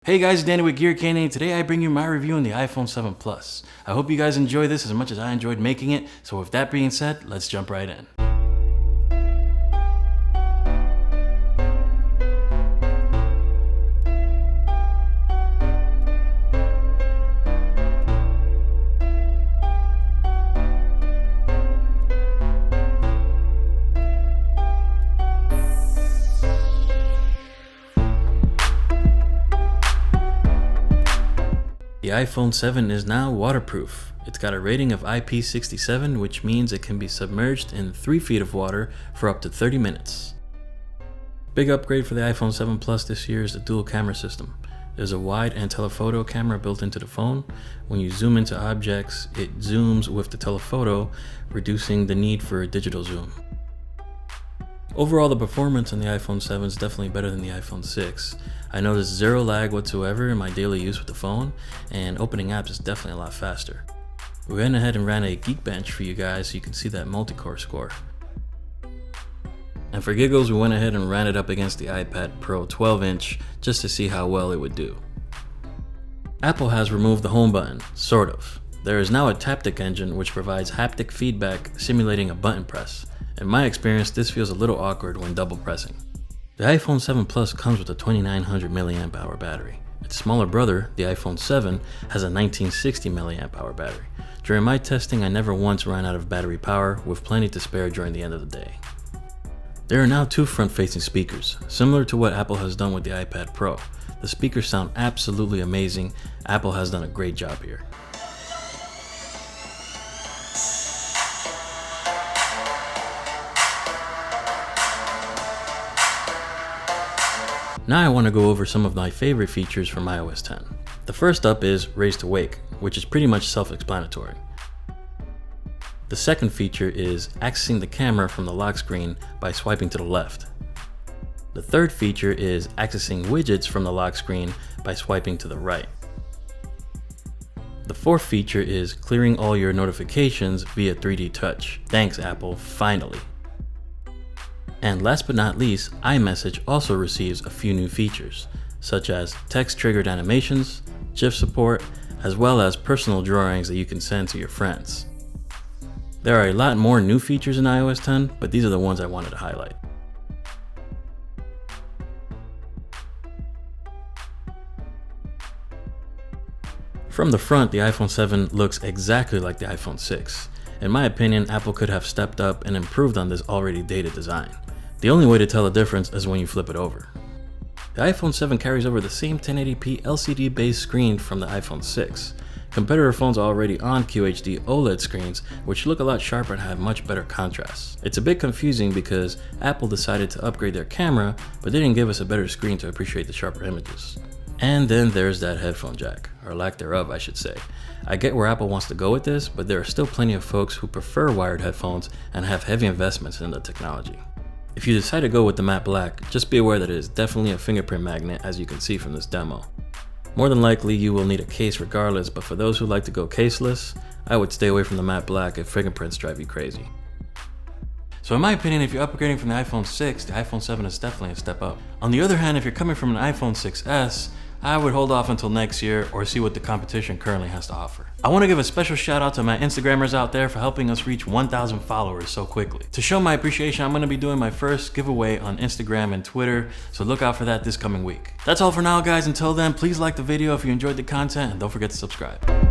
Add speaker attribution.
Speaker 1: Hey guys, it's Danny with GearCandy, and today I bring you my review on the iPhone 7 Plus. I hope you guys enjoy this as much as I enjoyed making it, so with that being said, let's jump right in. The iPhone 7 is now waterproof. It's got a rating of IP67, which means it can be submerged in 3 feet of water for up to 30 minutes. Big upgrade for the iPhone 7 Plus this year is the dual camera system. There's a wide and telephoto camera built into the phone. When you zoom into objects, it zooms with the telephoto, reducing the need for a digital zoom. Overall, the performance on the iPhone 7 is definitely better than the iPhone 6. I noticed zero lag whatsoever in my daily use with the phone, and opening apps is definitely a lot faster. We went ahead and ran a Geekbench for you guys so you can see that multi-core score. And for giggles, we went ahead and ran it up against the iPad Pro 12-inch just to see how well it would do. Apple has removed the home button, sort of. There is now a Taptic engine which provides haptic feedback simulating a button press. In my experience, this feels a little awkward when double pressing. The iPhone 7 Plus comes with a 2900 mAh battery. Its smaller brother, the iPhone 7, has a 1960 mAh battery. During my testing, I never once ran out of battery power, with plenty to spare during the end of the day. There are now 2 front-facing speakers, similar to what Apple has done with the iPad Pro. The speakers sound absolutely amazing. Apple has done a great job here. Now I want to go over some of my favorite features from iOS 10. The first up is Raise to Wake, which is pretty much self-explanatory. The second feature is accessing the camera from the lock screen by swiping to the left. The third feature is accessing widgets from the lock screen by swiping to the right. The fourth feature is clearing all your notifications via 3D touch. Thanks Apple, finally. And last but not least, iMessage also receives a few new features, such as text-triggered animations, GIF support, as well as personal drawings that you can send to your friends. There are a lot more new features in iOS 10, but these are the ones I wanted to highlight. From the front, the iPhone 7 looks exactly like the iPhone 6. In my opinion, Apple could have stepped up and improved on this already dated design. The only way to tell the difference is when you flip it over. The iPhone 7 carries over the same 1080p LCD-based screen from the iPhone 6. Competitor phones are already on QHD OLED screens, which look a lot sharper and have much better contrast. It's a bit confusing because Apple decided to upgrade their camera, but they didn't give us a better screen to appreciate the sharper images. And then there's that headphone jack, or lack thereof I should say. I get where Apple wants to go with this, but there are still plenty of folks who prefer wired headphones and have heavy investments in the technology. If you decide to go with the matte black, just be aware that it is definitely a fingerprint magnet, as you can see from this demo. More than likely you will need a case regardless, but for those who like to go caseless, I would stay away from the matte black if fingerprints drive you crazy. So in my opinion, if you're upgrading from the iPhone 6, the iPhone 7 is definitely a step up. On the other hand, if you're coming from an iPhone 6s, I would hold off until next year or see what the competition currently has to offer. I want to give a special shout out to my Instagrammers out there for helping us reach 1,000 followers so quickly. To show my appreciation, I'm going to be doing my first giveaway on Instagram and Twitter, so look out for that this coming week. That's all for now guys. Until then, please like the video if you enjoyed the content and don't forget to subscribe.